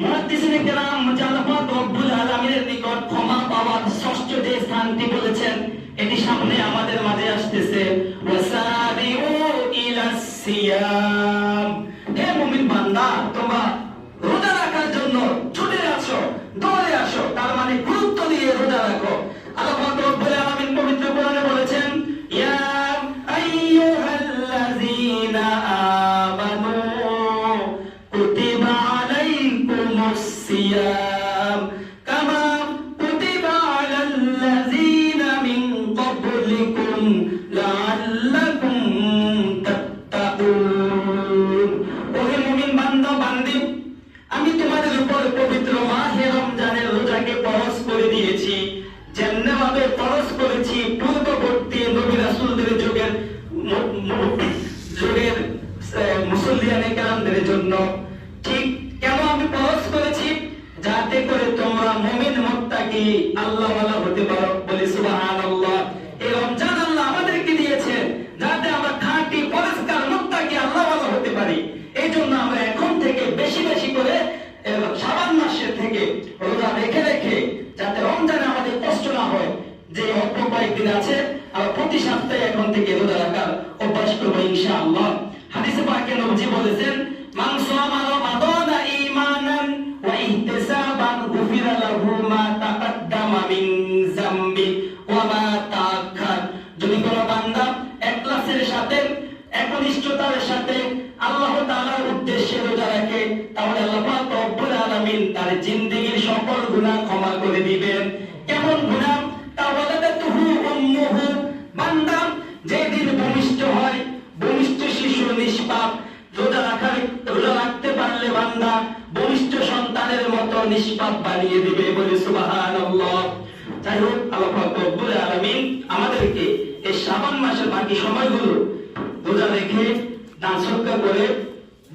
মুহাদ্দিসিনে কেরাম আল্লাহ পাক রব্বুল আলামিনের নিকট ক্ষমা পাওয়ার ষষ্ঠ যে স্থানটি বলেছেন, এটি সামনে আমাদের মাঝে আসতেছে, ওয়াসাবিউ ইলাস সিয়াম। হে মুমিন বান্দা, তোমরা রোজা রাখার জন্য ছুটে আসো, দৌড়ে আসো, তার মানে গুরুত্ব দিয়ে রোজা রাখো। আল্লাহ পাক রব্বুল আলামিন পবিত্র কোরআনে বলেছেন, ইয়া আইয়ুহাল্লাযীনা আমানু কুতিবা আলাইকুমুস সিয়াম কামা কুতিবা আলাল্লাযীনা মিন ক্বাবলিকুম লাআল্লাকুম তাত্তাকুন। ওহে মুমিন বান্দা বান্দি, আমি তোমাদের উপর পবিত্র মাহে রমজানের রোজাকে ফরজ করে দিয়েছি, যেমনভাবে ফরজ করেছি পূর্ববর্তী নবী রাসূলদের যুগের মুসল্লিয়ানে কেরামদের জন্য। ঠিক কেন আমি ফরজ করেছি? যাতে করে তোমরা মুমিন মুত্তাকি আল্লাহওয়ালা হতে পারো। বলি সুবহানাল্লাহ। এই রমজান আল্লাহ আমাদেরকে দিয়েছে যাতে আমরা খাঁটি পরিষ্কার মুত্তাকি আল্লাহওয়ালা হতে পারি। এই জন্য আমরা এখন থেকে বেশি বেশি করে শাবান মাসের থেকে রোজা রেখে রেখে, যাতে রমজানে আমাদের কষ্ট না হয়, যে অল্প কয়েকদিন আছে, আমরা প্রতি সপ্তাহে এখন থেকে রোজা রাখার অভ্যাস করবো ইনশাআল্লাহ। হাদিসে পাকে নবী বলেছেন, মান সামা রমাদানা ঈমানান ওয়া ইহতিসাবান গুফিরা লাহু মা তাকাদ্দামা মিন যামবি ওয়া মা তাআখার। যদি কোনো বান্দা ইখলাসের সাথে, একনিষ্ঠতার সাথে আল্লাহ তাআলার উদ্দেশ্যে রোজা রাখে, তাহলে আল্লাহ পাক রব্বুল আলামিন তার জিন্দেগীর সকল গুনাহ ক্ষমা করে দিবেন। কেমন গুনাহ? তাওয়ালাদাতুহু উম্মুহু, বান্দা যেদিন ভূমিষ্ঠ হয়, ভূমিষ্ঠ শিশু নিষ্পাপ, রোজা রাখতে পারলে বান্দা ভূমিষ্ঠ সন্তানের মতো নিষ্পাপ বানিয়ে দিবে। বলে সুবহানাল্লাহ। যাই হোক, আল্লাহ পাক রব্বুল আলামিন আমাদেরকে এই শাবান মাসের বাকি সময়গুলো রোজা রেখে দান সদকা করে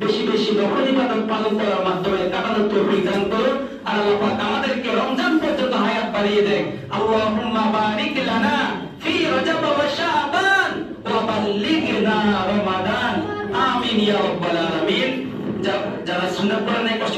বেশি বেশি নফল ইবাদত পালন করার মাধ্যমে কাটানোর তৌফিক দান করো। আর আল্লাহ পাক আমাদেরকে রমজান পর্যন্ত হায়াত বাড়িয়ে দেয়। আল্লাহুম্মা বারিক লানা ফি রজব ওয়া শাবান ওয়া বাল্লিগনা রমাদান। আমিন ইয়া রাব্বাল আলামিন। যারা সুন্নাত পড়েন কষ্ট